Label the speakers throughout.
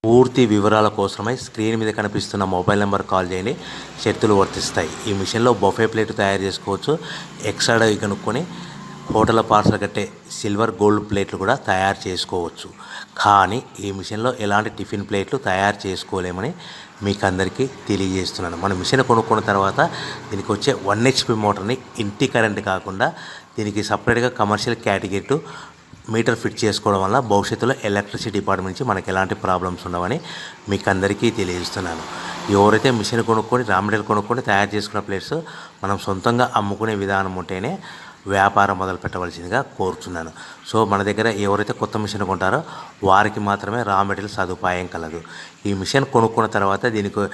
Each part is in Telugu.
Speaker 1: పూర్తి వివరాల కోసమై స్క్రీన్ మీద కనిపిస్తున్న మొబైల్ నెంబర్ కాల్ చేయండి. షరతులు వర్తిస్తాయి. ఈ మిషన్లో బఫే ప్లేట్ తయారు చేసుకోవచ్చు. ఎక్స్ట్రా కనుక్కొని హోటల్ పార్సల్ కట్టే సిల్వర్ గోల్డ్ ప్లేట్లు కూడా తయారు చేసుకోవచ్చు. కానీ ఈ మిషన్లో ఎలాంటి టిఫిన్ ప్లేట్లు తయారు చేసుకోలేమని మీకు అందరికీ తెలియజేస్తున్నాను. మన మిషన్ కొనుక్కున్న తర్వాత దీనికి వచ్చే 1 HP మోటార్ని ఇంటి కరెంట్ కాకుండా దీనికి సపరేట్గా కమర్షియల్ కేటగిరీ మీటర్ ఫిట్ చేసుకోవడం వల్ల భవిష్యత్తులో ఎలక్ట్రిసిటీ డిపార్ట్మెంట్ నుంచి మనకి ఎలాంటి ప్రాబ్లమ్స్ ఉండవని మీకు అందరికీ తెలియజేస్తున్నాను. ఎవరైతే మిషన్ కొనుక్కొని రా మెటీరియల్ కొనుక్కొని తయారు చేసుకున్న ప్లేట్స్ మనం సొంతంగా అమ్ముకునే విధానం ఉంటేనే వ్యాపారం మొదలు పెట్టవలసిందిగా కోరుతున్నాను. సో మన దగ్గర ఎవరైతే కొత్త మిషన్ కొంటారో వారికి మాత్రమే రా మెటీరియల్ సదుపాయం కలదు. ఈ మిషన్ కొనుక్కున్న తర్వాత దీనికి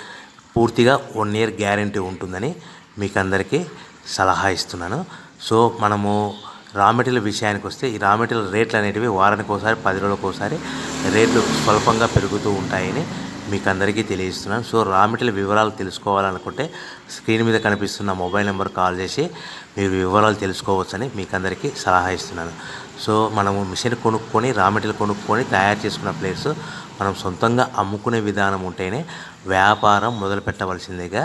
Speaker 1: పూర్తిగా 1 year గ్యారంటీ ఉంటుందని మీకు అందరికీ సలహా ఇస్తున్నాను. సో మనము రా మెటీరియల్ విషయానికి వస్తే ఈ రా మెటీరియల్ రేట్లు అనేటివి వారానికి ఒకసారి 10 రోజులకు ఒకసారి రేట్లు స్వల్పంగా పెరుగుతూ ఉంటాయని మీకు అందరికీ తెలియజేస్తున్నాను. సో రా మెటీరియల్ వివరాలు తెలుసుకోవాలనుకుంటే స్క్రీన్ మీద కనిపిస్తున్న మొబైల్ నెంబర్ కాల్ చేసి మీరు వివరాలు తెలుసుకోవచ్చని మీకు అందరికీ సలహా ఇస్తున్నాను. సో మనము మిషన్ కొనుక్కొని రా మెటీరియల్ కొనుక్కొని తయారు చేసుకున్న ప్లేట్స్ మనం సొంతంగా అమ్ముకునే విధానం ఉంటేనే వ్యాపారం మొదలు పెట్టవలసిందిగా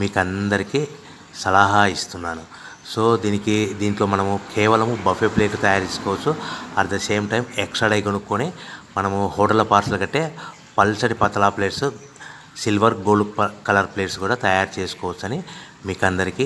Speaker 1: మీకు అందరికీ సలహా ఇస్తున్నాను. సో దీంట్లో మనము కేవలము బఫే ప్లేట్ తయారు చేసుకోవచ్చు. At the same time extra die కొనుక్కొని మనము హోటల్ పార్సల్ కట్టే పల్చటి పతలా plates silver gold colour plates కూడా తయారు చేసుకోవచ్చని మీకు అందరికీ